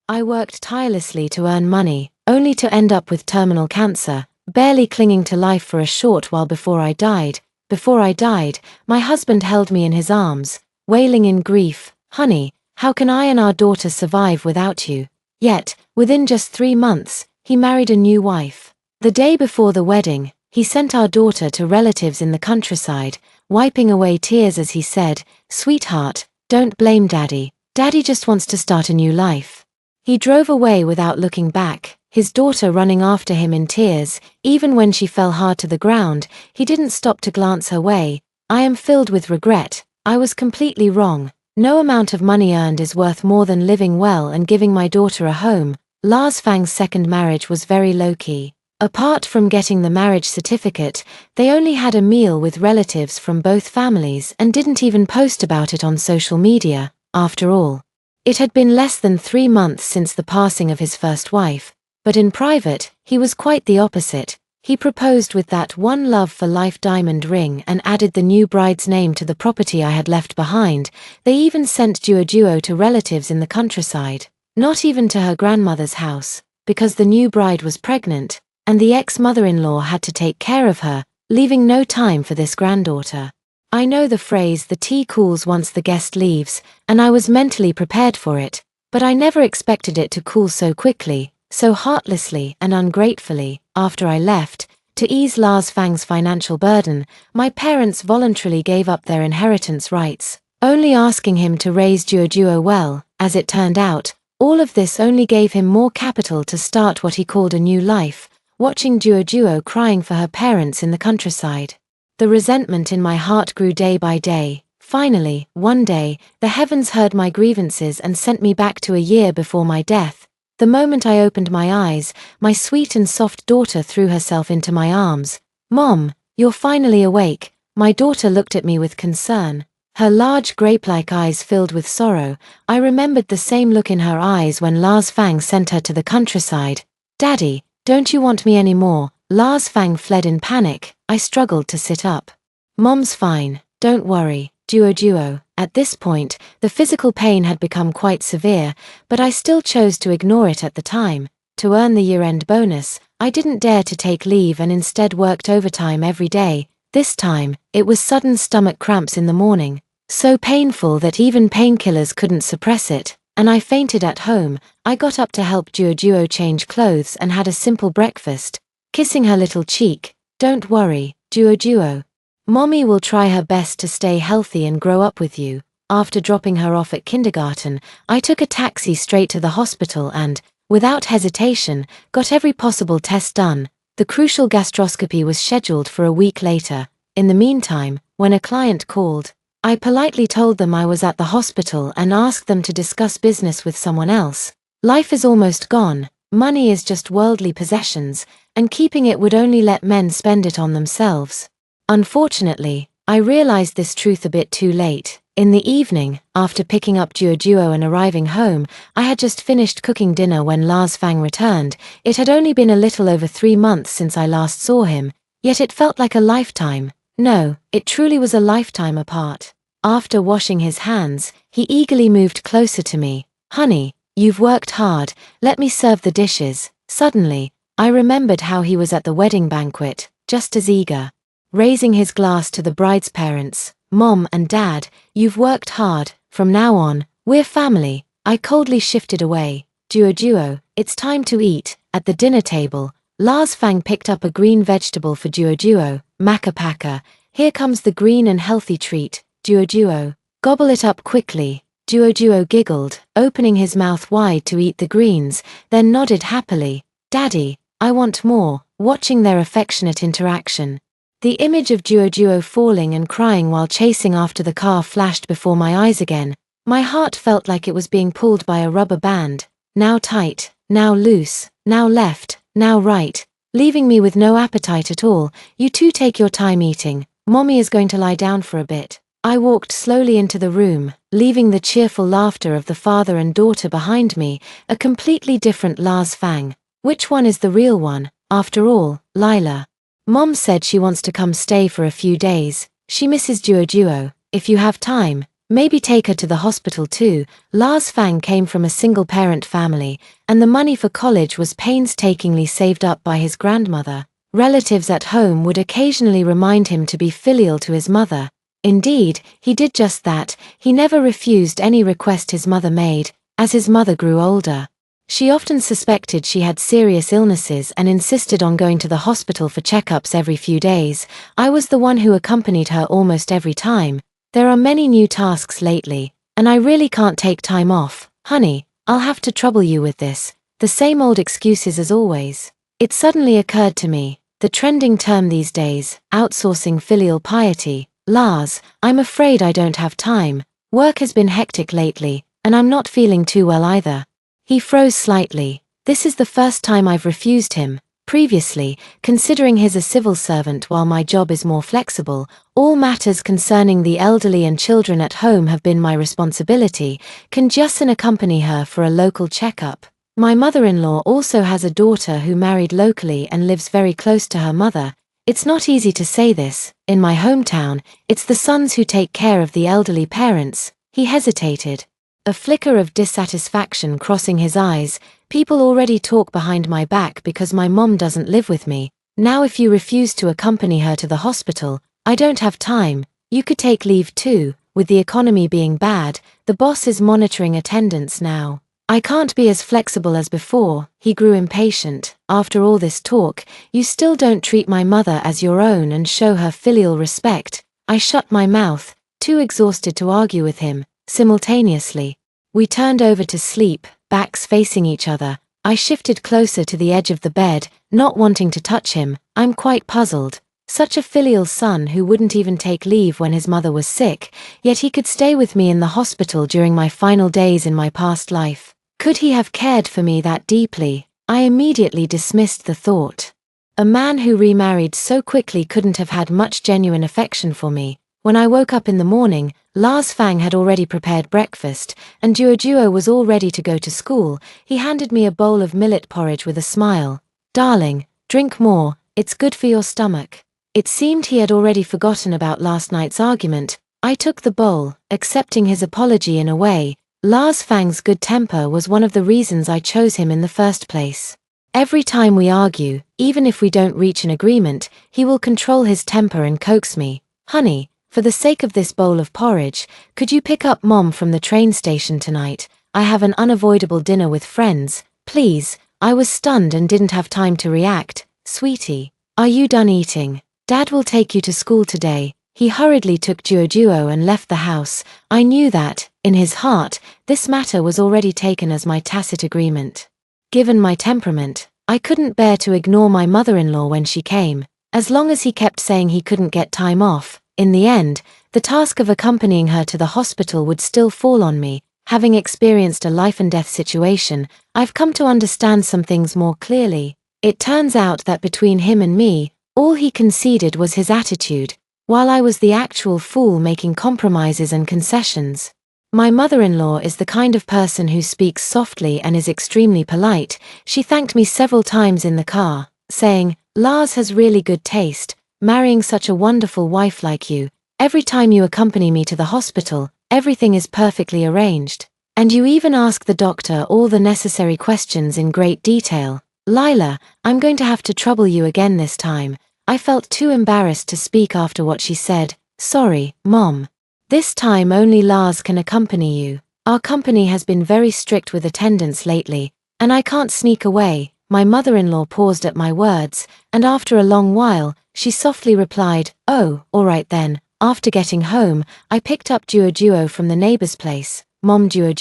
I worked tirelessly to earn money, only to end up with terminal cancer, barely clinging to life for a short while before I died. Before I died, my husband held me in his arms, wailing in grief, "Honey, how can I and our daughter survive without you?" Yet, within just 3 months, he married a new wife. The day before the wedding, he sent our daughter to relatives in the countryside, wiping away tears as he said, "Sweetheart, don't blame Daddy. Daddy just wants to start a new life." He drove away without looking back, his daughter running after him in tears. Even when she fell hard to the ground, he didn't stop to glance her way. "I am filled with regret. I was completely wrong. No amount of money earned is worth more than living well and giving my daughter a home." Lars Fang's second marriage was very low-key. Apart from getting the marriage certificate, they only had a meal with relatives from both families and didn't even post about it on social media. After all, it had been less than 3 months since the passing of his first wife, but in private, he was quite the opposite. He proposed with that one love for life diamond ring and added the new bride's name to the property I had left behind. They even sent duo to relatives in the countryside, not even to her grandmother's house, because the new bride was pregnant, and the ex-mother-in-law had to take care of her, leaving no time for this granddaughter. I know the phrase "the tea cools once the guest leaves," and I was mentally prepared for it, but I never expected it to cool so quickly, so heartlessly and ungratefully. After I left, to ease Lars Fang's financial burden, my parents voluntarily gave up their inheritance rights, only asking him to raise duo well. As it turned out, all of this only gave him more capital to start what he called a new life, watching duo crying for her parents in the countryside. The resentment in my heart grew day by day. Finally, one day, the heavens heard my grievances and sent me back to a year before my death. The moment I opened my eyes, my sweet and soft daughter threw herself into my arms. "Mom, you're finally awake." My daughter looked at me with concern, her large grape-like eyes filled with sorrow. I remembered the same look in her eyes when Lars Fang sent her to the countryside. "Daddy, don't you want me anymore?" Lars Fang fled in panic. I struggled to sit up. "Mom's fine, don't worry." Duo. At this point, the physical pain had become quite severe, but I still chose to ignore it at the time. To earn the year-end bonus, I didn't dare to take leave and instead worked overtime every day. This time, it was sudden stomach cramps in the morning, so painful that even painkillers couldn't suppress it, and I fainted at home. I got up to help duo change clothes and had a simple breakfast, kissing her little cheek. "Don't worry, duo. Mommy will try her best to stay healthy and grow up with you." After dropping her off at kindergarten, I took a taxi straight to the hospital and, without hesitation, got every possible test done. The crucial gastroscopy was scheduled for a week later. In the meantime, when a client called, I politely told them I was at the hospital and asked them to discuss business with someone else. Life is almost gone, money is just worldly possessions, and keeping it would only let men spend it on themselves. Unfortunately, I realized this truth a bit too late. In the evening, after picking up duo and arriving home, I had just finished cooking dinner when Lars Fang returned. It had only been a little over 3 months since I last saw him, yet it felt like a lifetime. No, it truly was a lifetime apart. After washing his hands, he eagerly moved closer to me. "Honey, you've worked hard, let me serve the dishes." Suddenly, I remembered how he was at the wedding banquet, just as eager. Raising his glass to the bride's parents, "Mom and Dad, you've worked hard, from now on, we're family." I coldly shifted away. Duo, it's time to eat." At the dinner table, Lars Fang picked up a green vegetable for duo, "Maca paca, here comes the green and healthy treat." Duo, "Gobble it up quickly." Duo giggled, opening his mouth wide to eat the greens, then nodded happily. "Daddy, I want more." Watching their affectionate interaction, the image of duo falling and crying while chasing after the car flashed before my eyes again. My heart felt like it was being pulled by a rubber band, now tight, now loose, now left, now right, leaving me with no appetite at all. "You two take your time eating, Mommy is going to lie down for a bit." I walked slowly into the room, leaving the cheerful laughter of the father and daughter behind me, a completely different Lars Fang. Which one is the real one, after all? Lila. Mom said she wants to come stay for a few days. She misses duo. "If you have time, Maybe take her to the hospital too. Lars Fang came from a single-parent family, and the money for college was painstakingly saved up by his grandmother. Relatives at home would occasionally remind him to be filial to his mother. Indeed, he did just that. He never refused any request his mother made. As his mother grew older, she often suspected she had serious illnesses and insisted on going to the hospital for checkups every few days. I was the one who accompanied her almost every time. There are many new tasks lately, and I really can't take time off. Honey, I'll have to trouble you with this. The same old excuses as always. It suddenly occurred to me, the trending term these days, outsourcing filial piety. Lars, I'm afraid I don't have time. Work has been hectic lately, and I'm not feeling too well either. He froze slightly. This is the first time I've refused him. Previously, considering he's a civil servant while my job is more flexible, all matters concerning the elderly and children at home have been my responsibility. Can Justin accompany her for a local checkup? My mother-in-law also has a daughter who married locally and lives very close to her mother. It's not easy to say this. In my hometown, it's the sons who take care of the elderly parents. He hesitated, a flicker of dissatisfaction crossing his eyes. People already talk behind my back because my mom doesn't live with me. Now if you refuse to accompany her to the hospital, I don't have time. You could take leave too. With the economy being bad, the boss is monitoring attendance now. I can't be as flexible as before. He grew impatient. After all this talk, you still don't treat my mother as your own and show her filial respect. I shut my mouth, too exhausted to argue with him. Simultaneously, we turned over to sleep, backs facing each other. I shifted closer to the edge of the bed, not wanting to touch him. I'm quite puzzled. Such a filial son who wouldn't even take leave when his mother was sick, yet he could stay with me in the hospital during my final days in my past life. Could he have cared for me that deeply? I immediately dismissed the thought. A man who remarried so quickly couldn't have had much genuine affection for me. When I woke up in the morning, Lars Fang had already prepared breakfast, and Duo was all ready to go to school. He handed me a bowl of millet porridge with a smile. Darling, drink more, it's good for your stomach. It seemed he had already forgotten about last night's argument. I took the bowl, accepting his apology in a way. Lars Fang's good temper was one of the reasons I chose him in the first place. Every time we argue, even if we don't reach an agreement, he will control his temper and coax me. Honey, for the sake of this bowl of porridge, could you pick up Mom from the train station tonight? I have an unavoidable dinner with friends. Please. I was stunned and didn't have time to react. Sweetie, are you done eating? Dad will take you to school today. He hurriedly took Duo and left the house. I knew that, in his heart, this matter was already taken as my tacit agreement. Given my temperament, I couldn't bear to ignore my mother-in-law when she came. As long as he kept saying he couldn't get time off, in the end, the task of accompanying her to the hospital would still fall on me. Having experienced a life-and-death situation, I've come to understand some things more clearly. It turns out that between him and me, all he conceded was his attitude, while I was the actual fool making compromises and concessions. My mother-in-law is the kind of person who speaks softly and is extremely polite. She thanked me several times in the car, saying, "Lars has really good taste, marrying such a wonderful wife like you. Every time you accompany me to the hospital, everything is perfectly arranged. And you even ask the doctor all the necessary questions in great detail." Lila, I'm going to have to trouble you again this time. I felt too embarrassed to speak after what she said. Sorry, Mom. This time only Lars can accompany you. Our company has been very strict with attendance lately, and I can't sneak away. My mother-in-law paused at my words, and after a long while, she softly replied, "Oh, all right then." After getting home, I picked up Duo from the neighbor's place. Mom, Duo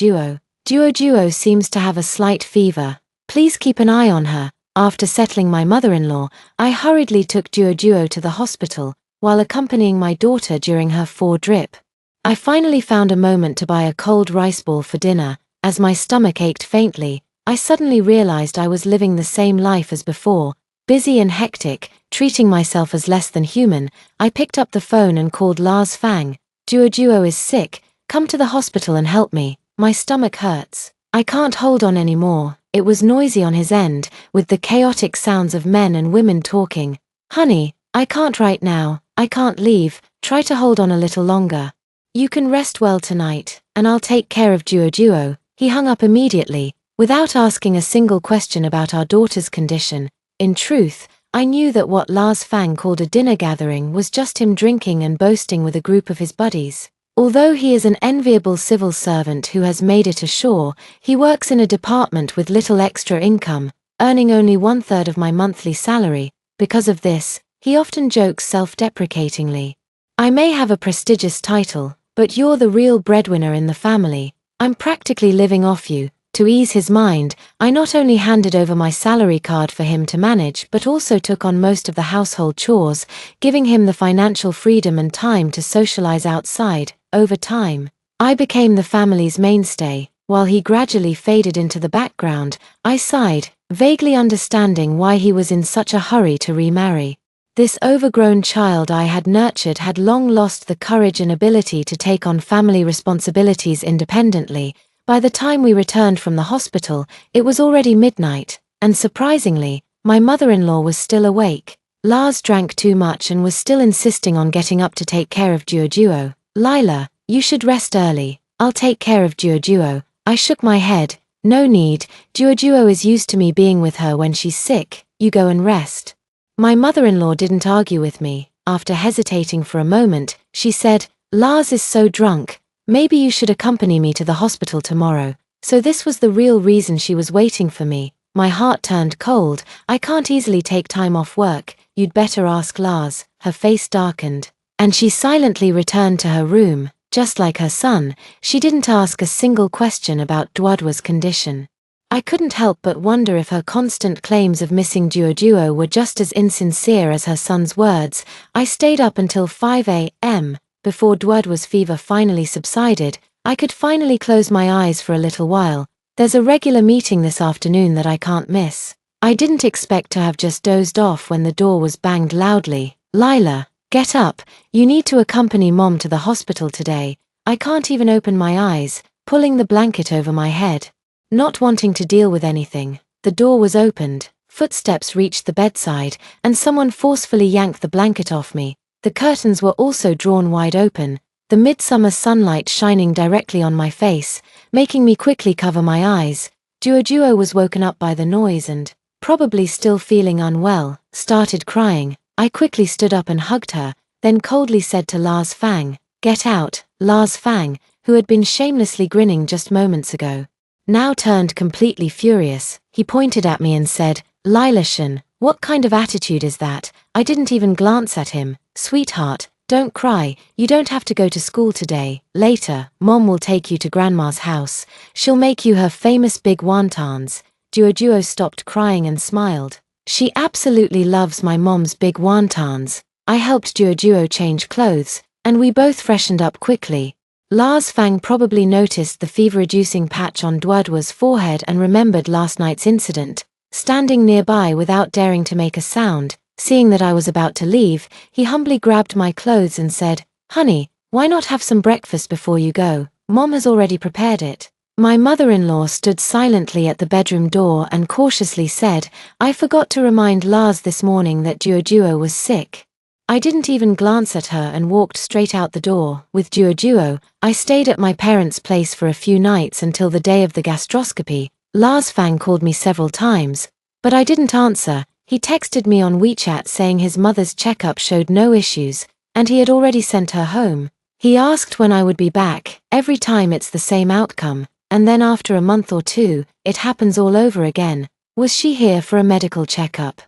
seems to have a slight fever. Please keep an eye on her. After settling my mother-in-law, I hurriedly took Duo to the hospital, while accompanying my daughter during her 4-drip. I finally found a moment to buy a cold rice ball for dinner. As my stomach ached faintly, I suddenly realized I was living the same life as before, busy and hectic, treating myself as less than human. I picked up the phone and called Lars Fang. Duo is sick, come to the hospital and help me. My stomach hurts. I can't hold on anymore. It was noisy on his end, with the chaotic sounds of men and women talking. Honey, I can't right now, I can't leave, try to hold on a little longer. You can rest well tonight, and I'll take care of Duo. He hung up immediately, without asking a single question about our daughter's condition. In truth, I knew that what Lars Fang called a dinner gathering was just him drinking and boasting with a group of his buddies. Although he is an enviable civil servant who has made it ashore, he works in a department with little extra income, earning only 1/3 of my monthly salary. Because of this, he often jokes self-deprecatingly. I may have a prestigious title, but you're the real breadwinner in the family. I'm practically living off you. To ease his mind, I not only handed over my salary card for him to manage but also took on most of the household chores, giving him the financial freedom and time to socialize outside. Over time, I became the family's mainstay. While he gradually faded into the background, I sighed, vaguely understanding why he was in such a hurry to remarry. This overgrown child I had nurtured had long lost the courage and ability to take on family responsibilities independently. By the time we returned from the hospital, it was already midnight, and surprisingly, my mother-in-law was still awake. Lars drank too much and was still insisting on getting up to take care of Duo. Lila, you should rest early. I'll take care of Duo. I shook my head. No need, Duo is used to me being with her when she's sick. You go and rest. My mother-in-law didn't argue with me. After hesitating for a moment, she said, Lars is so drunk. Maybe you should accompany me to the hospital tomorrow. So this was the real reason she was waiting for me. My heart turned cold. I can't easily take time off work. You'd better ask Lars. Her face darkened, and she silently returned to her room. Just like her son, she didn't ask a single question about Duo's condition. I couldn't help but wonder if her constant claims of missing Duo were just as insincere as her son's words. I stayed up until 5 a.m. Before Duo's fever finally subsided. I could finally close my eyes for a little while. There's a regular meeting this afternoon that I can't miss. I didn't expect to have just dozed off when the door was banged loudly. Lila, get up. You need to accompany Mom to the hospital today. I can't even open my eyes, pulling the blanket over my head. Not wanting to deal with anything, the door was opened, footsteps reached the bedside, and someone forcefully yanked the blanket off me. The curtains were also drawn wide open, the midsummer sunlight shining directly on my face, making me quickly cover my eyes. Duo was woken up by the noise and, probably still feeling unwell, started crying. I quickly stood up and hugged her, then coldly said to Lars Fang, "Get out." Lars Fang, who had been shamelessly grinning just moments ago, now turned completely furious. He pointed at me and said, "Lilashan, what kind of attitude is that?" I didn't even glance at him. "Sweetheart, don't cry, you don't have to go to school today. Later, Mom will take you to Grandma's house. She'll make you her famous big wontons." Duo stopped crying and smiled. She absolutely loves my mom's big wontons. I helped Duo change clothes, and we both freshened up quickly. Lars Fang probably noticed the fever-reducing patch on Duo's forehead and remembered last night's incident. Standing nearby without daring to make a sound, seeing that I was about to leave, he humbly grabbed my clothes and said, "Honey, why not have some breakfast before you go? Mom has already prepared it." My mother-in-law stood silently at the bedroom door and cautiously said, "I forgot to remind Lars this morning that Duo was sick." I didn't even glance at her and walked straight out the door. With Duo, I stayed at my parents' place for a few nights until the day of the gastroscopy. Lars Fang called me several times, but I didn't answer. He texted me on WeChat saying his mother's checkup showed no issues, and he had already sent her home. He asked when I would be back. Every time it's the same outcome, and then after a month or two, it happens all over again. Was she here for a medical checkup?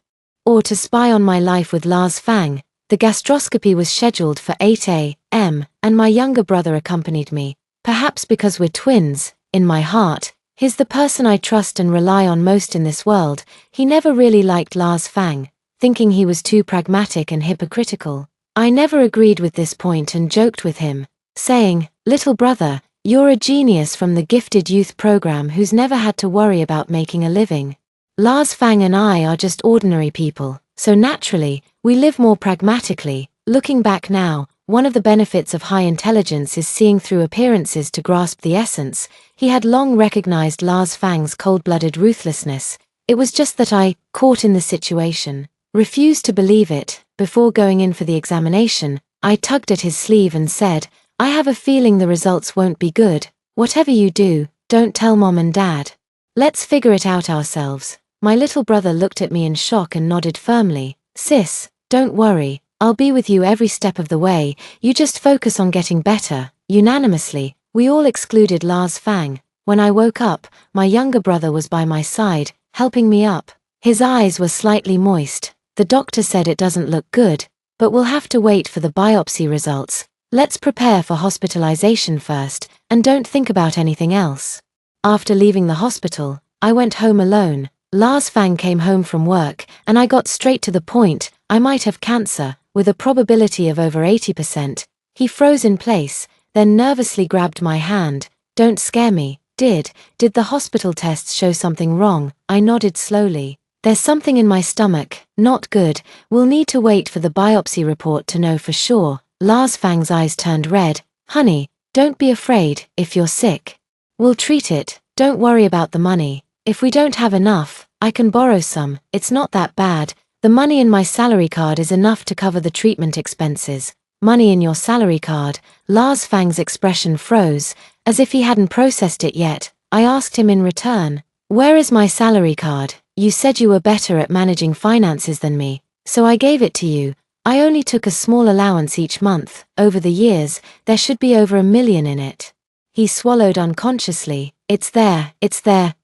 Or to spy on my life with Lars Fang? The gastroscopy was scheduled for 8 a.m., and my younger brother accompanied me. Perhaps because we're twins, in my heart, he's the person I trust and rely on most in this world. He never really liked Lars Fang, thinking he was too pragmatic and hypocritical. I never agreed with this point and joked with him, saying, "Little brother, you're a genius from the gifted youth program who's never had to worry about making a living. Lars Fang and I are just ordinary people, so naturally, we live more pragmatically." Looking back now, one of the benefits of high intelligence is seeing through appearances to grasp the essence. He had long recognized Lars Fang's cold-blooded ruthlessness. It was just that I, caught in the situation, refused to believe it. Before going in for the examination, I tugged at his sleeve and said, I have a feeling the results won't be good. Whatever you do, don't tell Mom and Dad. Let's figure it out ourselves. My little brother looked at me in shock and nodded firmly. Sis, don't worry, I'll be with you every step of the way, you just focus on getting better. Unanimously, we all excluded Lars Fang. When I woke up, my younger brother was by my side, helping me up. His eyes were slightly moist. The doctor said it doesn't look good, but we'll have to wait for the biopsy results. Let's prepare for hospitalization first, and don't think about anything else. After leaving the hospital, I went home alone. Lars Fang came home from work, and I got straight to the point. I might have cancer, with a probability of over 80%. He froze in place, then nervously grabbed my hand. Don't scare me. Did the hospital tests show something wrong? I nodded slowly. There's something in my stomach, not good. We'll need to wait for the biopsy report to know for sure. Lars Fang's eyes turned red. Honey, don't be afraid. If you're sick, we'll treat it. Don't worry about the money. If we don't have enough, I can borrow some. It's not that bad. The money in my salary card is enough to cover the treatment expenses. Money in your salary card? Lars Fang's expression froze, as if he hadn't processed it yet. I asked him in return, where is my salary card? You said you were better at managing finances than me, so I gave it to you. I only took a small allowance each month. Over the years, there should be over $1 million in it. He swallowed unconsciously. It's there.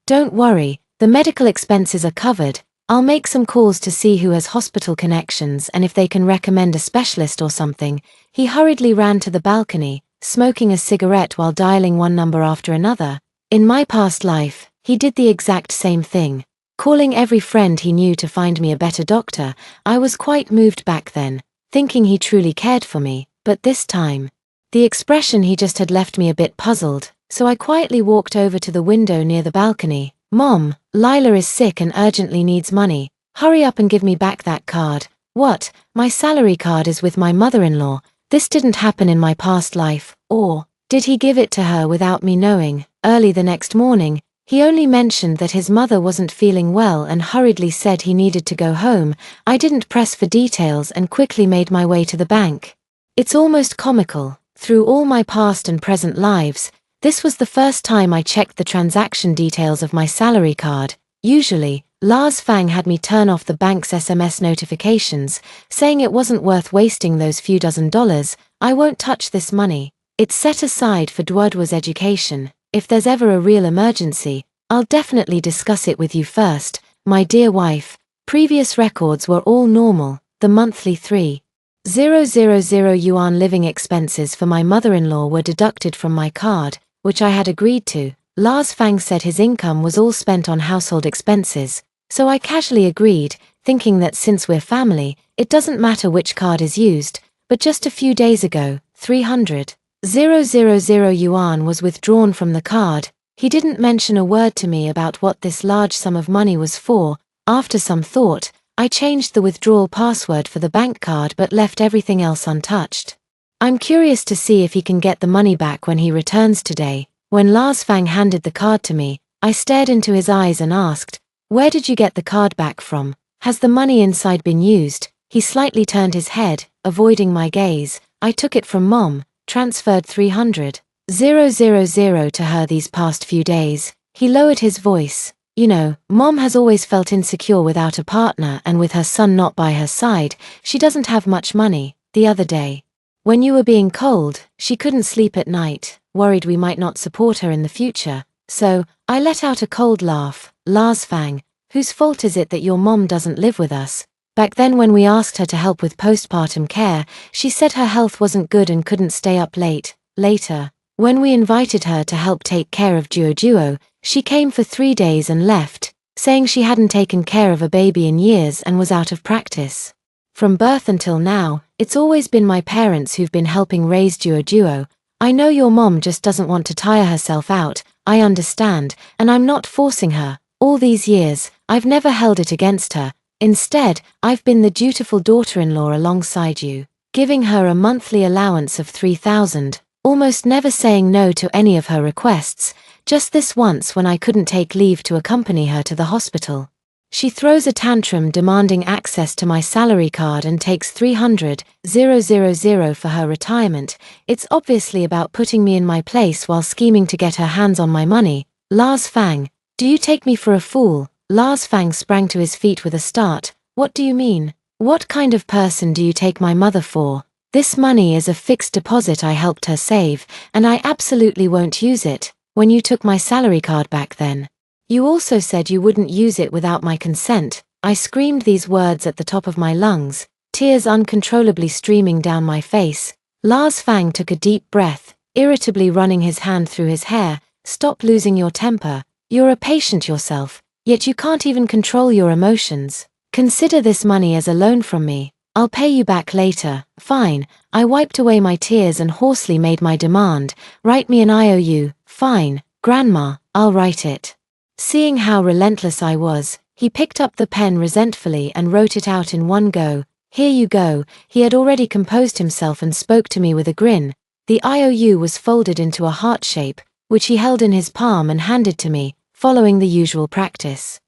Don't worry, the medical expenses are covered. I'll make some calls to see who has hospital connections and if they can recommend a specialist or something. He hurriedly ran to the balcony, smoking a cigarette while dialing one number after another. In my past life, he did the exact same thing. Calling every friend he knew to find me a better doctor. I was quite moved back then, thinking he truly cared for me, but this time, the expression he just had left me a bit puzzled, so I quietly walked over to the window near the balcony. Mom, Lila is sick and urgently needs money. Hurry up and give me back that card. What? My salary card is with my mother-in-law. This didn't happen in my past life, or did he give it to her without me knowing? Early the next morning, he only mentioned that his mother wasn't feeling well and hurriedly said he needed to go home. I didn't press for details and quickly made my way to the bank. It's almost comical. Through all my past and present lives, this was the first time I checked the transaction details of my salary card. Usually, Lars Fang had me turn off the bank's SMS notifications, saying it wasn't worth wasting those few dozen dollars. I won't touch this money. It's set aside for Dwudwa's education. If there's ever a real emergency, I'll definitely discuss it with you first, my dear wife. Previous records were all normal. The monthly 3,000 yuan living expenses for my mother-in-law were deducted from my card, which I had agreed to. Lars Fang said his income was all spent on household expenses, so I casually agreed, thinking that since we're family, it doesn't matter which card is used. But just a few days ago, 300,000 yuan was withdrawn from the card. He didn't mention a word to me about what this large sum of money was for. After some thought, I changed the withdrawal password for the bank card but left everything else untouched. I'm curious to see if he can get the money back when he returns today. When Lars Fang handed the card to me, I stared into his eyes and asked, where did you get the card back from? Has the money inside been used? He slightly turned his head, avoiding my gaze. I took it from Mom, transferred 300,000 to her these past few days. He lowered his voice. You know, Mom has always felt insecure without a partner, and with her son not by her side, she doesn't have much money. The other day, when you were being cold, she couldn't sleep at night, worried we might not support her in the future. So, I let out a cold laugh. Lars Fang, whose fault is it that your mom doesn't live with us? Back then when we asked her to help with postpartum care, she said her health wasn't good and couldn't stay up late. Later, when we invited her to help take care of Duo, she came for 3 days and left, saying she hadn't taken care of a baby in years and was out of practice. From birth until now, it's always been my parents who've been helping raise Duo. I know your mom just doesn't want to tire herself out, I understand, and I'm not forcing her. All these years, I've never held it against her. Instead, I've been the dutiful daughter-in-law alongside you, giving her a monthly allowance of 3,000, almost never saying no to any of her requests, just this once when I couldn't take leave to accompany her to the hospital. She throws a tantrum demanding access to my salary card and takes 300,000 for her retirement. It's obviously about putting me in my place while scheming to get her hands on my money. Lars Fang, do you take me for a fool? Lars Fang sprang to his feet with a start. What do you mean? What kind of person do you take my mother for? This money is a fixed deposit I helped her save, and I absolutely won't use it. When you took my salary card back then, you also said you wouldn't use it without my consent. I screamed these words at the top of my lungs, tears uncontrollably streaming down my face. Lars Fang took a deep breath, irritably running his hand through his hair. Stop losing your temper. You're a patient yourself, yet you can't even control your emotions. Consider this money as a loan from me. I'll pay you back later. Fine. I wiped away my tears and hoarsely made my demand. Write me an IOU. Fine, Grandma, I'll write it. Seeing how relentless I was, he picked up the pen resentfully and wrote it out in one go. Here you go. He had already composed himself and spoke to me with a grin. The IOU was folded into a heart shape, which he held in his palm and handed to me, following the usual practice.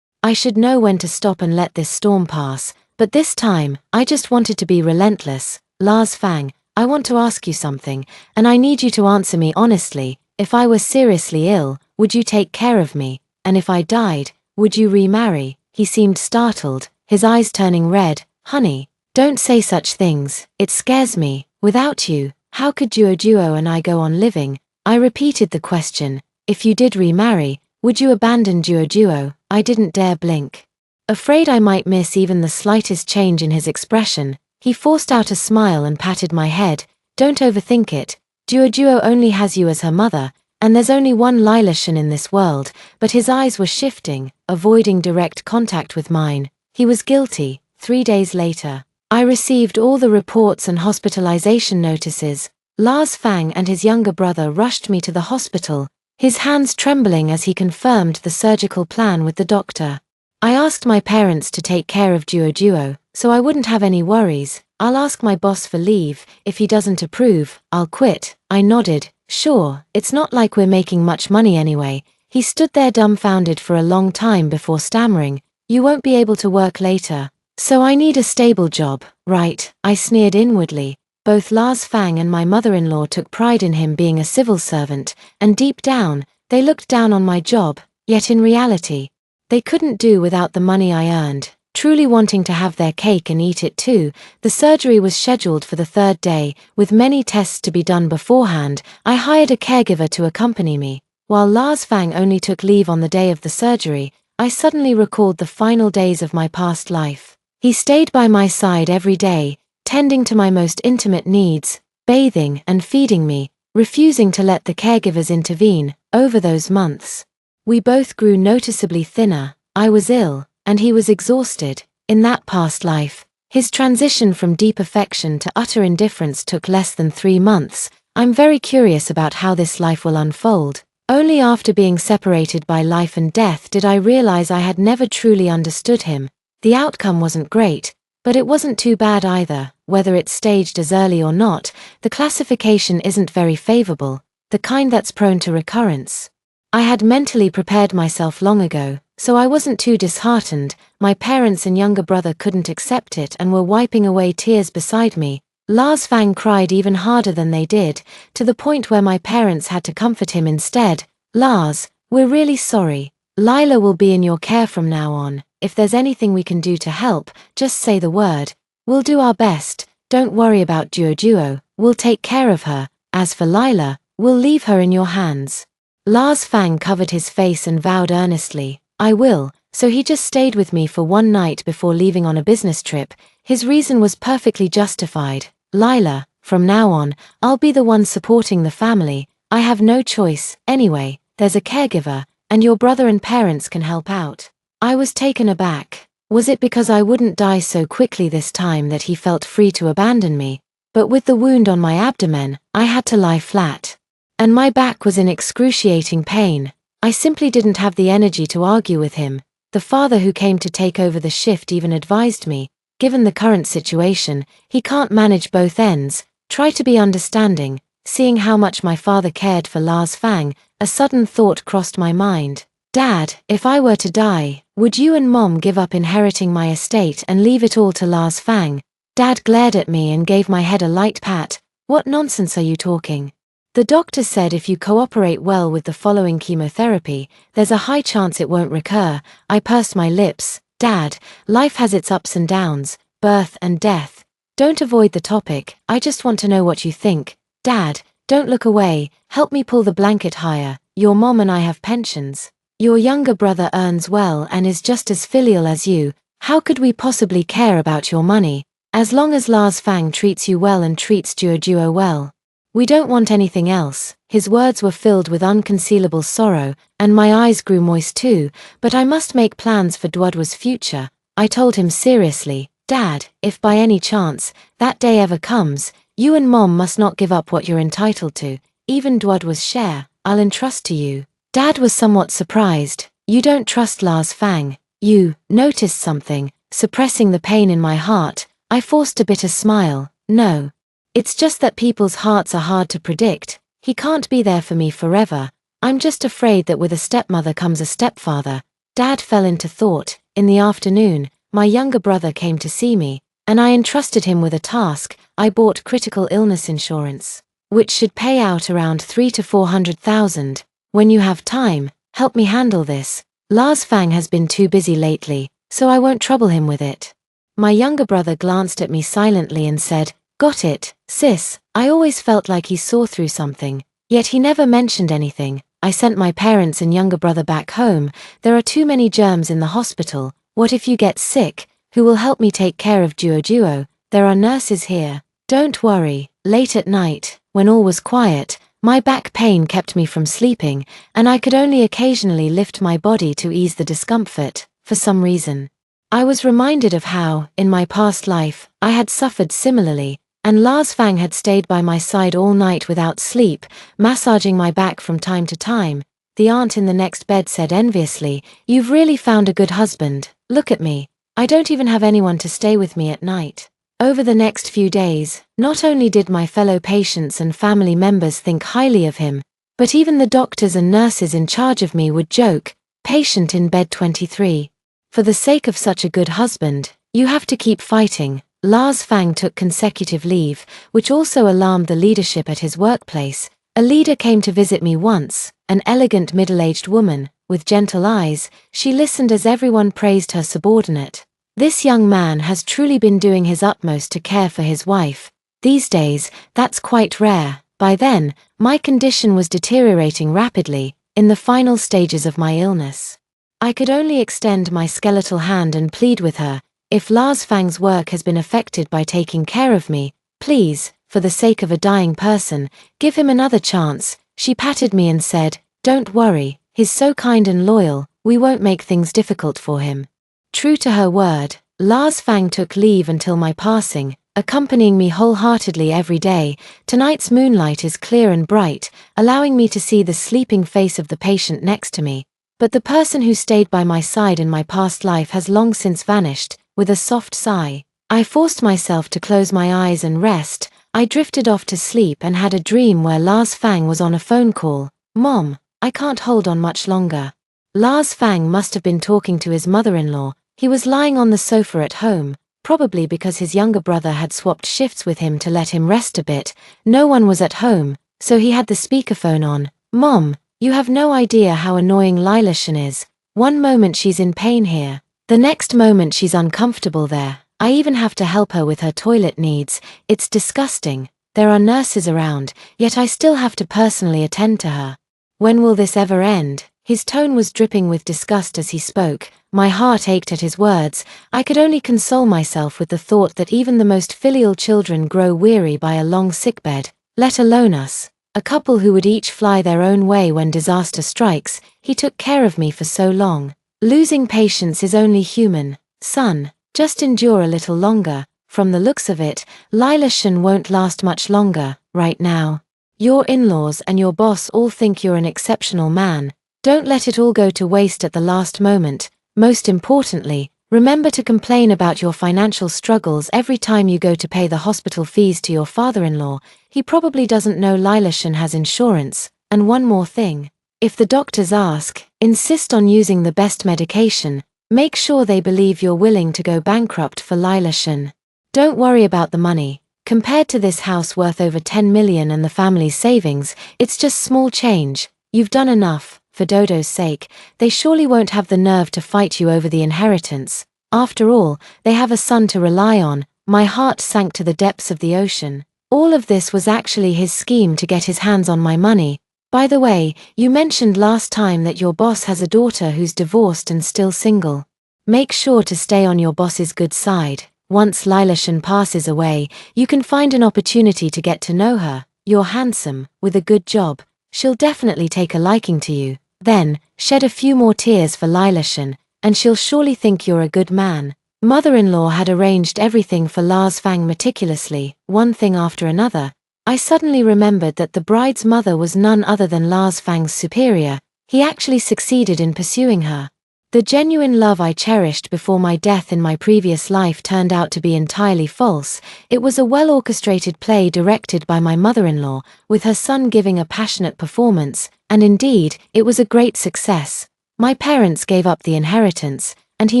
I should know when to stop and let this storm pass, but this time, I just wanted to be relentless. Lars Fang, I want to ask you something, and I need you to answer me honestly. If I were seriously ill, would you take care of me? And if I died, would you remarry? He seemed startled, his eyes turning red. Honey, don't say such things, it scares me. Without you, how could Duo and I go on living? I repeated the question. If you did remarry, would you abandon Duo? I didn't dare blink. Afraid I might miss even the slightest change in his expression, he forced out a smile and patted my head. Don't overthink it. Duo only has you as her mother, and there's only one Lila Shan in this world. But his eyes were shifting, avoiding direct contact with mine. He was guilty. 3 days later, I received all the reports and hospitalization notices. Lars Fang and his younger brother rushed me to the hospital, his hands trembling as he confirmed the surgical plan with the doctor. I asked my parents to take care of Duo, so I wouldn't have any worries. I'll ask my boss for leave. If he doesn't approve, I'll quit. I nodded. Sure, it's not like we're making much money anyway. He stood there dumbfounded for a long time before stammering. You won't be able to work later. So I need a stable job, right? I sneered inwardly. Both Lars Fang and my mother-in-law took pride in him being a civil servant, and deep down, they looked down on my job, yet in reality, they couldn't do without the money I earned. Truly wanting to have their cake and eat it too, the surgery was scheduled for the 3rd day, with many tests to be done beforehand. I hired a caregiver to accompany me. While Lars Fang only took leave on the day of the surgery, I suddenly recalled the final days of my past life. He stayed by my side every day, tending to my most intimate needs, bathing and feeding me, refusing to let the caregivers intervene. Over those months, we both grew noticeably thinner. I was ill, and he was exhausted. In that past life, his transition from deep affection to utter indifference took less than 3 months. I'm very curious about how this life will unfold. Only after being separated by life and death did I realize I had never truly understood him. The outcome wasn't great, but it wasn't too bad either. Whether it's staged as early or not, the classification isn't very favorable, the kind that's prone to recurrence. I had mentally prepared myself long ago, so I wasn't too disheartened. My parents and younger brother couldn't accept it and were wiping away tears beside me. Lars Fang cried even harder than they did, to the point where my parents had to comfort him instead. Lars, we're really sorry. Lila will be in your care from now on. If there's anything we can do to help, just say the word. We'll do our best. Don't worry about Duo. We'll take care of her. As for Lila, we'll leave her in your hands. Lars Fang covered his face and vowed earnestly, I will. So he just stayed with me for one night before leaving on a business trip. His reason was perfectly justified. Lila, from now on, I'll be the one supporting the family. I have no choice. Anyway, there's a caregiver, and your brother and parents can help out. I was taken aback. Was it because I wouldn't die so quickly this time that he felt free to abandon me? But with the wound on my abdomen, I had to lie flat. And my back was in excruciating pain. I simply didn't have the energy to argue with him. The father who came to take over the shift even advised me, given the current situation, he can't manage both ends. Try to be understanding. Seeing how much my father cared for Lars Fang, a sudden thought crossed my mind. Dad, if I were to die, would you and Mom give up inheriting my estate and leave it all to Lars Fang? Dad glared at me and gave my head a light pat. What nonsense are you talking? The doctor said if you cooperate well with the following chemotherapy, there's a high chance it won't recur. I pursed my lips. Dad, life has its ups and downs, birth and death. Don't avoid the topic, I just want to know what you think. Dad, don't look away, help me pull the blanket higher. Your mom and I have pensions. Your younger brother earns well and is just as filial as you. How could we possibly care about your money? As long as Lars Fang treats you well and treats Duo well. We don't want anything else. His words were filled with unconcealable sorrow, and my eyes grew moist too, but I must make plans for Duo's future. I told him seriously, Dad, if by any chance that day ever comes, you and Mom must not give up what you're entitled to, even Duo's share, I'll entrust to you. Dad was somewhat surprised. You don't trust Lars Fang. You noticed something, suppressing the pain in my heart. I forced a bitter smile. No. It's just that people's hearts are hard to predict. He can't be there for me forever. I'm just afraid that with a stepmother comes a stepfather. Dad fell into thought. In the afternoon, my younger brother came to see me, and I entrusted him with a task. I bought critical illness insurance, which should pay out around 300,000 to 400,000. When you have time, help me handle this. Lars Fang has been too busy lately, so I won't trouble him with it. My younger brother glanced at me silently and said, Got it, sis. I always felt like he saw through something, yet he never mentioned anything. I sent my parents and younger brother back home. There are too many germs in the hospital. What if you get sick? Who will help me take care of Duo? There are nurses here. Don't worry. Late at night, when all was quiet, my back pain kept me from sleeping, and I could only occasionally lift my body to ease the discomfort, for some reason. I was reminded of how, in my past life, I had suffered similarly, and Lars Fang had stayed by my side all night without sleep, massaging my back from time to time. The aunt in the next bed said enviously, You've really found a good husband. Look at me. I don't even have anyone to stay with me at night. Over the next few days, not only did my fellow patients and family members think highly of him, but even the doctors and nurses in charge of me would joke, Patient in bed 23. For the sake of such a good husband, you have to keep fighting. Lars Fang took consecutive leave, which also alarmed the leadership at his workplace. A leader came to visit me once, an elegant middle-aged woman, with gentle eyes. She listened as everyone praised her subordinate. This young man has truly been doing his utmost to care for his wife. These days, that's quite rare. By then, my condition was deteriorating rapidly, in the final stages of my illness. I could only extend my skeletal hand and plead with her, if Lars Fang's work has been affected by taking care of me, please, for the sake of a dying person, give him another chance. She patted me and said, Don't worry, he's so kind and loyal, we won't make things difficult for him. True to her word, Lars Fang took leave until my passing, accompanying me wholeheartedly every day. Tonight's moonlight is clear and bright, allowing me to see the sleeping face of the patient next to me. But the person who stayed by my side in my past life has long since vanished. With a soft sigh, I forced myself to close my eyes and rest. I drifted off to sleep and had a dream where Lars Fang was on a phone call. Mom, I can't hold on much longer. Lars Fang must have been talking to his mother-in-law. He was lying on the sofa at home, probably because his younger brother had swapped shifts with him to let him rest a bit. No one was at home, so he had the speakerphone on. Mom, you have no idea how annoying Lilashan is. One moment she's in pain here. The next moment she's uncomfortable there. I even have to help her with her toilet needs. It's disgusting. There are nurses around, yet I still have to personally attend to her. When will this ever end? His tone was dripping with disgust as he spoke. My heart ached at his words. I could only console myself with the thought that even the most filial children grow weary by a long sickbed, let alone us. A couple who would each fly their own way when disaster strikes. He took care of me for so long. Losing patience is only human. Son, just endure a little longer. From the looks of it, Lilashan won't last much longer, right now. Your in-laws and your boss all think you're an exceptional man. Don't let it all go to waste at the last moment. Most importantly, remember to complain about your financial struggles every time you go to pay the hospital fees to your father-in-law. He probably doesn't know Lilashan has insurance. And one more thing. If the doctors ask, insist on using the best medication. Make sure they believe you're willing to go bankrupt for Lilashan. Don't worry about the money. Compared to this house worth over 10 million and the family's savings, it's just small change. You've done enough. For Dodo's sake, they surely won't have the nerve to fight you over the inheritance. After all, they have a son to rely on. My heart sank to the depths of the ocean. All of this was actually his scheme to get his hands on my money. By the way, you mentioned last time that your boss has a daughter who's divorced and still single. Make sure to stay on your boss's good side. Once Lilashan passes away, you can find an opportunity to get to know her. You're handsome, with a good job. She'll definitely take a liking to you. Then, shed a few more tears for Lilashan, and she'll surely think you're a good man. Mother-in-law had arranged everything for Lars Fang meticulously, one thing after another. I suddenly remembered that the bride's mother was none other than Lars Fang's superior. He actually succeeded in pursuing her. The genuine love I cherished before my death in my previous life turned out to be entirely false. It was a well-orchestrated play directed by my mother-in-law, with her son giving a passionate performance, and indeed, it was a great success. My parents gave up the inheritance, and he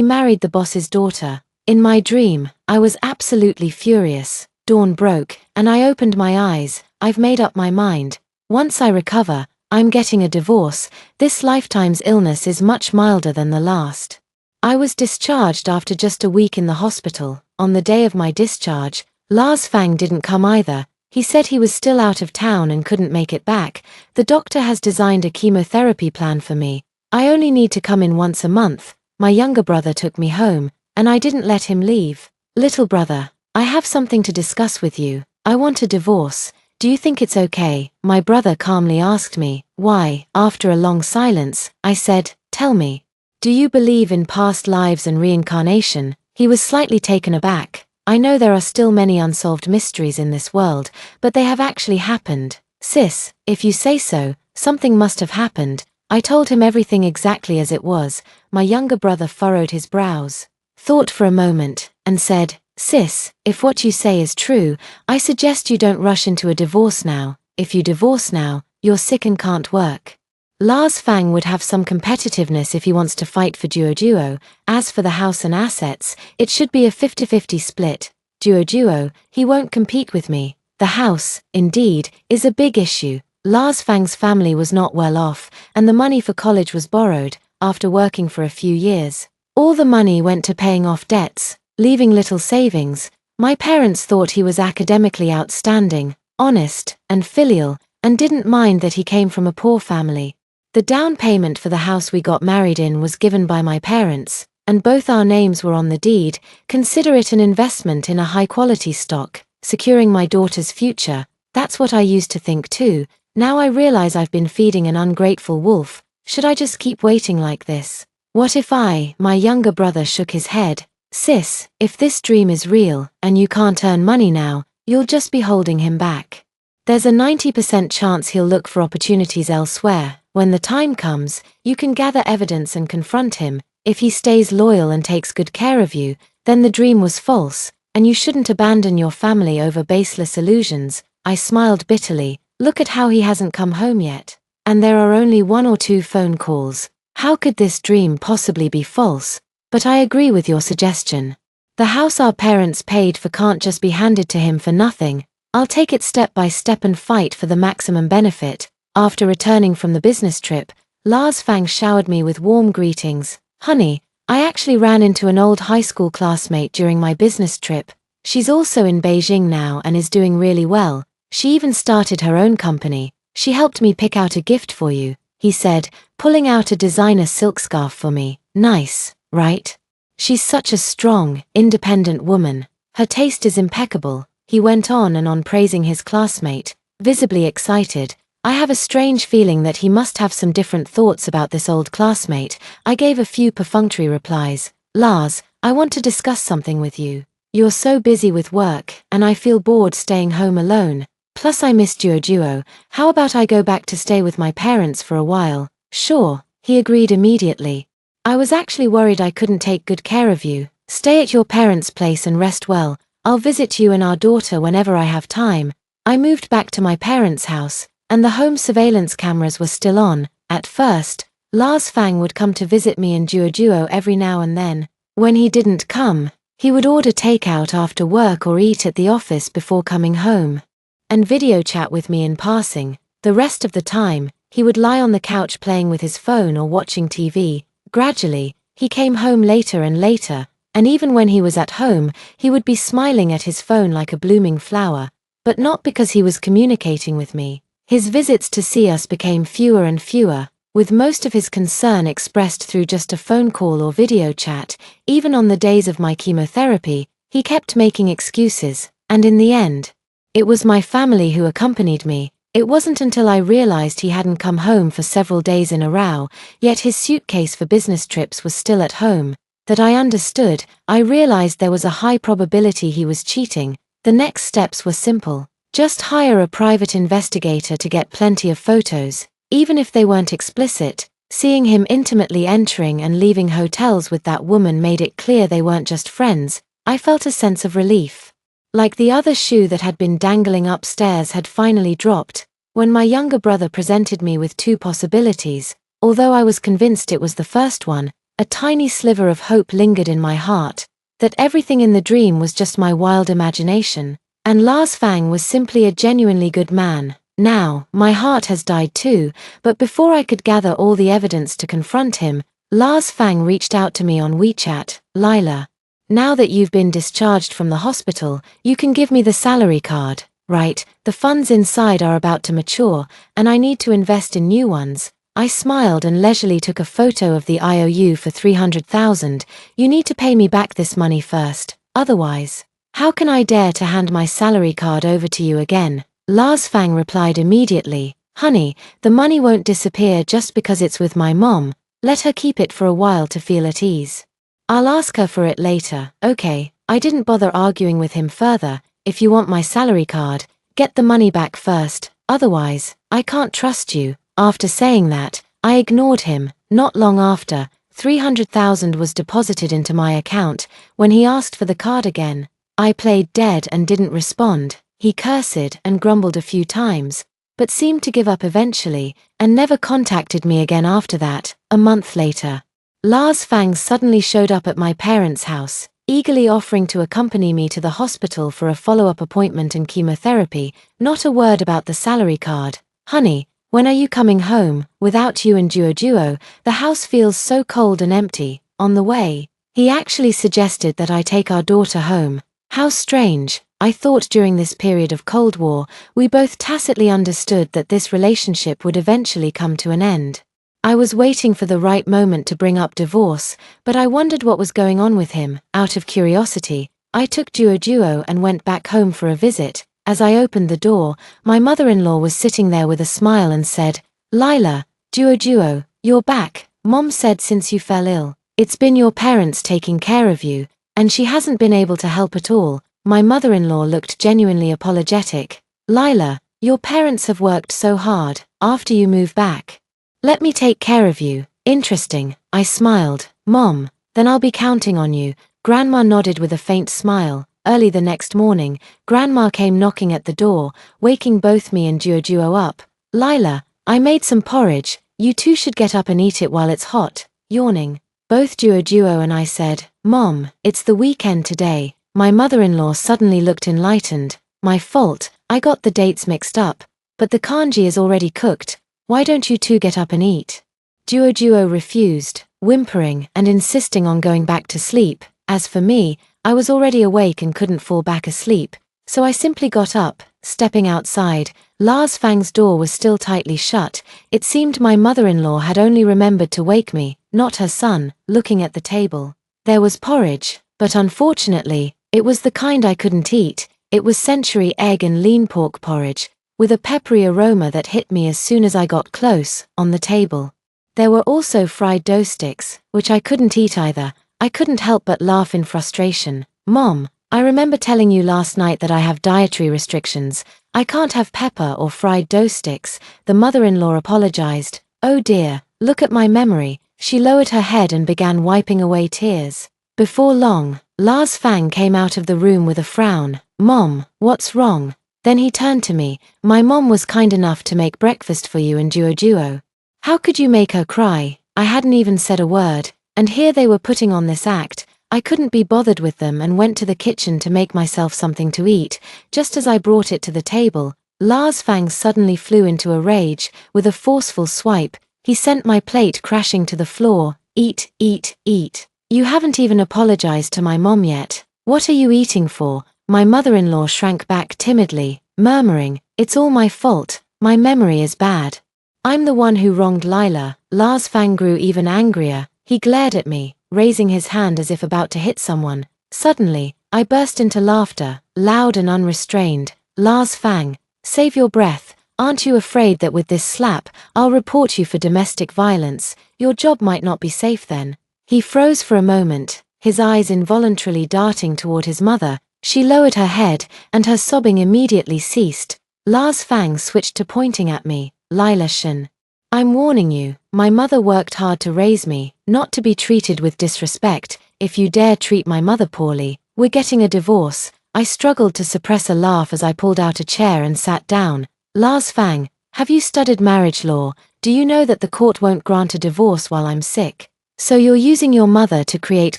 married the boss's daughter. In my dream, I was absolutely furious. Dawn broke, and I opened my eyes. I've made up my mind. Once I recover, I'm getting a divorce. This lifetime's illness is much milder than the last. I was discharged after just a week in the hospital. On the day of my discharge, Lars Fang didn't come either. He said he was still out of town and couldn't make it back. The doctor has designed a chemotherapy plan for me. I only need to come in once a month. My younger brother took me home, and I didn't let him leave. Little brother, I have something to discuss with you. I want a divorce. Do you think it's okay? My brother calmly asked me. Why? After a long silence, I said, tell me. Do you believe in past lives and reincarnation? He was slightly taken aback. I know there are still many unsolved mysteries in this world, but they have actually happened. Sis, if you say so, something must have happened. I told him everything exactly as it was. My younger brother furrowed his brows, thought for a moment, and said, Sis, if what you say is true, I suggest you don't rush into a divorce now. If you divorce now, you're sick and can't work. Lars Fang would have some competitiveness if he wants to fight for Duo. As for the house and assets, it should be a 50-50 split. Duo, he won't compete with me. The house, indeed, is a big issue. Lars Fang's family was not well off, and the money for college was borrowed, after working for a few years. All the money went to paying off debts, leaving little savings. My parents thought he was academically outstanding, honest, and filial, and didn't mind that he came from a poor family. The down payment for the house we got married in was given by my parents, and both our names were on the deed. Consider it an investment in a high-quality stock, securing my daughter's future. That's what I used to think too. Now I realize I've been feeding an ungrateful wolf. Should I just keep waiting like this? What if my younger brother shook his head. Sis, if this dream is real, and you can't earn money now, you'll just be holding him back. There's a 90% chance he'll look for opportunities elsewhere. When the time comes, you can gather evidence and confront him. If he stays loyal and takes good care of you, then the dream was false, and you shouldn't abandon your family over baseless illusions. I smiled bitterly. Look at how he hasn't come home yet. And there are only 1 or 2 phone calls. How could this dream possibly be false? But I agree with your suggestion. The house our parents paid for can't just be handed to him for nothing. I'll take it step by step and fight for the maximum benefit. After returning from the business trip, Lars Fang showered me with warm greetings. Honey, I actually ran into an old high school classmate during my business trip. She's also in Beijing now and is doing really well. She even started her own company. She helped me pick out a gift for you, he said, pulling out a designer silk scarf for me. Nice, right? She's such a strong, independent woman. Her taste is impeccable. He went on and on praising his classmate, visibly excited. I have a strange feeling that he must have some different thoughts about this old classmate. I gave a few perfunctory replies. Lars, I want to discuss something with you. You're so busy with work, and I feel bored staying home alone. Plus I miss Duo. How about I go back to stay with my parents for a while? Sure, he agreed immediately. I was actually worried I couldn't take good care of you. Stay at your parents' place and rest well. I'll visit you and our daughter whenever I have time. I moved back to my parents' house, and the home surveillance cameras were still on, At first, Lars Fang would come to visit me in Duo every now and then. When he didn't come, he would order takeout after work or eat at the office before coming home, and video chat with me in passing. The rest of the time, he would lie on the couch playing with his phone or watching TV. Gradually, he came home later and later, and even when he was at home, he would be smiling at his phone like a blooming flower, but not because he was communicating with me. His visits to see us became fewer and fewer, with most of his concern expressed through just a phone call or video chat. Even on the days of my chemotherapy, he kept making excuses, and in the end, it was my family who accompanied me. It wasn't until I realized he hadn't come home for several days in a row, yet his suitcase for business trips was still at home, that I understood. I realized there was a high probability he was cheating. The next steps were simple. Just hire a private investigator to get plenty of photos, even if they weren't explicit. Seeing him intimately entering and leaving hotels with that woman made it clear they weren't just friends. I felt a sense of relief. Like the other shoe that had been dangling upstairs had finally dropped, when my younger brother presented me with two possibilities. Although I was convinced it was the first one, a tiny sliver of hope lingered in my heart, that everything in the dream was just my wild imagination, and Lars Fang was simply a genuinely good man. Now, my heart has died too, but before I could gather all the evidence to confront him, Lars Fang reached out to me on WeChat. Lila, now that you've been discharged from the hospital, you can give me the salary card, right? The funds inside are about to mature, and I need to invest in new ones. I smiled and leisurely took a photo of the IOU for 300,000. You need to pay me back this money first, otherwise, how can I dare to hand my salary card over to you again? Lars Fang replied immediately, honey, the money won't disappear just because it's with my mom. Let her keep it for a while to feel at ease. I'll ask her for it later. Okay, I didn't bother arguing with him further. If you want my salary card, get the money back first, otherwise, I can't trust you. After saying that, I ignored him. Not long after, 300,000 was deposited into my account. When he asked for the card again, I played dead and didn't respond. He cursed and grumbled a few times, but seemed to give up eventually, and never contacted me again after that. A month later, Lars Fang suddenly showed up at my parents' house, eagerly offering to accompany me to the hospital for a follow-up appointment and chemotherapy. Not a word about the salary card. Honey, when are you coming home? Without you and Duo, the house feels so cold and empty. On the way, he actually suggested that I take our daughter home. How strange. I thought during this period of Cold War, we both tacitly understood that this relationship would eventually come to an end. I was waiting for the right moment to bring up divorce, but I wondered what was going on with him. Out of curiosity, I took Duo and went back home for a visit. As I opened the door, my mother-in-law was sitting there with a smile and said, Lila, Duo, you're back. Mom said since you fell ill, it's been your parents taking care of you, and she hasn't been able to help at all. My mother-in-law looked genuinely apologetic. Lila, your parents have worked so hard. After you move back, let me take care of you. Interesting. I smiled. Mom, then I'll be counting on you. Grandma nodded with a faint smile. Early the next morning, Grandma came knocking at the door, waking both me and Duo up. Lila, I made some porridge. You two should get up and eat it while it's hot. Yawning, both Duo and I said, Mom, it's the weekend today. My mother-in-law suddenly looked enlightened. My fault, I got the dates mixed up. But the kanji is already cooked. Why don't you two get up and eat? Duo refused, whimpering and insisting on going back to sleep. As for me, I was already awake and couldn't fall back asleep, so I simply got up. Stepping outside, Lars Fang's door was still tightly shut. It seemed my mother-in-law had only remembered to wake me, not her son. Looking at the table, there was porridge, but unfortunately, it was the kind I couldn't eat. It was century egg and lean pork porridge, with a peppery aroma that hit me as soon as I got close. On the table, there were also fried dough sticks, which I couldn't eat either. I couldn't help but laugh in frustration. Mom, I remember telling you last night that I have dietary restrictions. I can't have pepper or fried dough sticks. The mother-in-law apologized. Oh dear, look at my memory. She lowered her head and began wiping away tears. Before long, Lars Fang came out of the room with a frown. Mom, what's wrong? Then he turned to me. My mom was kind enough to make breakfast for you and Duo. How could you make her cry? I hadn't even said a word, and here they were putting on this act. I couldn't be bothered with them and went to the kitchen to make myself something to eat. Just as I brought it to the table, Lars Fang suddenly flew into a rage. With a forceful swipe, he sent my plate crashing to the floor. Eat, eat, eat. You haven't even apologized to my mom yet. What are you eating for? My mother-in-law shrank back timidly, murmuring, "It's all my fault, my memory is bad. I'm the one who wronged Lila." Lars Fang grew even angrier. He glared at me, raising his hand as if about to hit someone. Suddenly, I burst into laughter, loud and unrestrained. "Lars Fang, save your breath. Aren't you afraid that with this slap, I'll report you for domestic violence? Your job might not be safe then." He froze for a moment, his eyes involuntarily darting toward his mother. She lowered her head, and her sobbing immediately ceased. Lars Fang switched to pointing at me. "Lila Shen. I'm warning you, my mother worked hard to raise me, not to be treated with disrespect. If you dare treat my mother poorly, we're getting a divorce." I struggled to suppress a laugh as I pulled out a chair and sat down. "Lars Fang, have you studied marriage law? Do you know that the court won't grant a divorce while I'm sick? So you're using your mother to create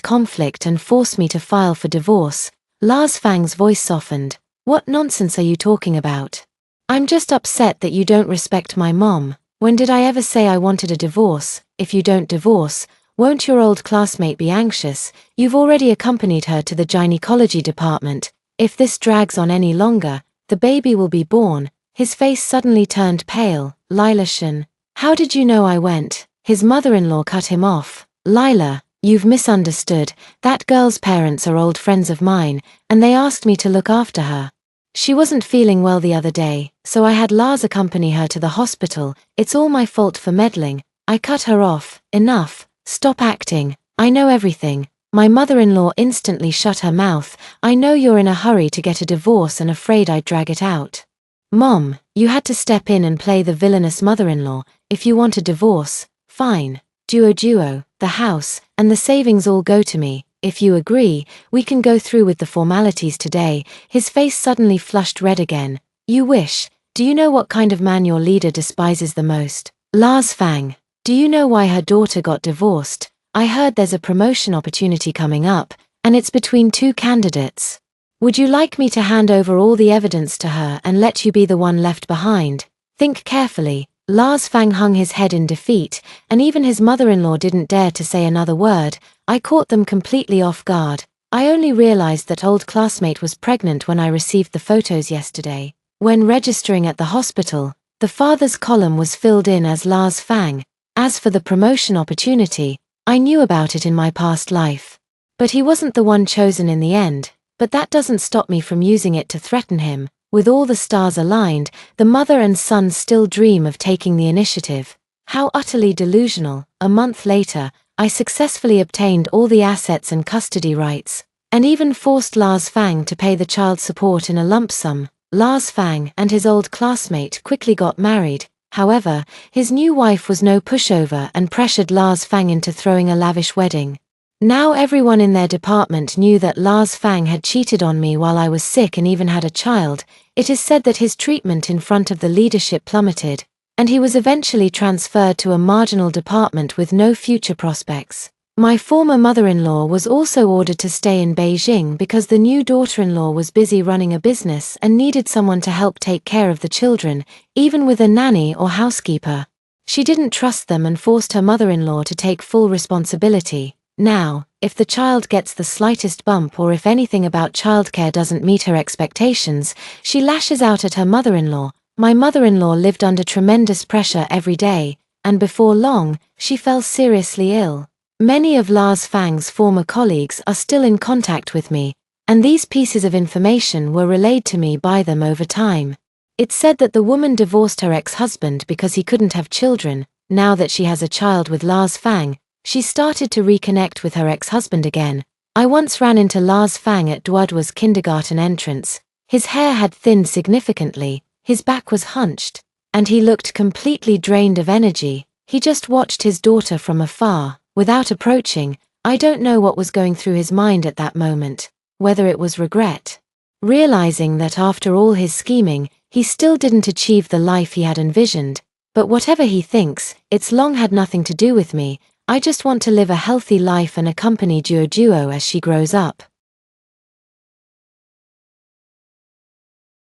conflict and force me to file for divorce." Lars Fang's voice softened. "What nonsense are you talking about? I'm just upset that you don't respect my mom. When did I ever say I wanted a divorce? If you don't divorce, won't your old classmate be anxious? You've already accompanied her to the gynecology department. If this drags on any longer, the baby will be born." His face suddenly turned pale. "Lila Shen, how did you know I went?" His mother-in-law cut him off. "Lila, you've misunderstood. That girl's parents are old friends of mine, and they asked me to look after her. She wasn't feeling well the other day, so I had Lars accompany her to the hospital. It's all my fault for meddling." I cut her off. "Enough. Stop acting. I know everything." My mother-in-law instantly shut her mouth. "I know you're in a hurry to get a divorce and afraid I'd drag it out. Mom, you had to step in and play the villainous mother-in-law. If you want a divorce, fine. Duo, the house, and the savings all go to me. If you agree, we can go through with the formalities today." His face suddenly flushed red again. "You wish. Do you know what kind of man your leader despises the most? Lars Fang, do you know why her daughter got divorced? I heard there's a promotion opportunity coming up, and it's between two candidates. Would you like me to hand over all the evidence to her and let you be the one left behind? Think carefully." Lars Fang hung his head in defeat, and even his mother-in-law didn't dare to say another word. I caught them completely off guard. I only realized that old classmate was pregnant when I received the photos yesterday. When registering at the hospital, the father's column was filled in as Lars Fang. As for the promotion opportunity, I knew about it in my past life. But he wasn't the one chosen in the end. But that doesn't stop me from using it to threaten him. With all the stars aligned, the mother and son still dream of taking the initiative. How utterly delusional. A month later, I successfully obtained all the assets and custody rights, and even forced Lars Fang to pay the child support in a lump sum. Lars Fang and his old classmate quickly got married. However, his new wife was no pushover and pressured Lars Fang into throwing a lavish wedding. Now everyone in their department knew that Lars Fang had cheated on me while I was sick and even had a child. It is said that his treatment in front of the leadership plummeted, and he was eventually transferred to a marginal department with no future prospects. My former mother-in-law was also ordered to stay in Beijing because the new daughter-in-law was busy running a business and needed someone to help take care of the children, even with a nanny or housekeeper. She didn't trust them and forced her mother-in-law to take full responsibility. Now, if the child gets the slightest bump or if anything about childcare doesn't meet her expectations, she lashes out at her mother-in-law. My mother-in-law lived under tremendous pressure every day, and before long, she fell seriously ill. Many of Lars Fang's former colleagues are still in contact with me, and these pieces of information were relayed to me by them over time. It's said that the woman divorced her ex-husband because he couldn't have children. Now that she has a child with Lars Fang, she started to reconnect with her ex-husband again. I once ran into Lars Fang at Duodwa's kindergarten entrance. His hair had thinned significantly, his back was hunched, and he looked completely drained of energy. He just watched his daughter from afar, without approaching. I don't know what was going through his mind at that moment, whether it was regret, realizing that after all his scheming, he still didn't achieve the life he had envisioned. But whatever he thinks, it's long had nothing to do with me. I just want to live a healthy life and accompany Duo as she grows up.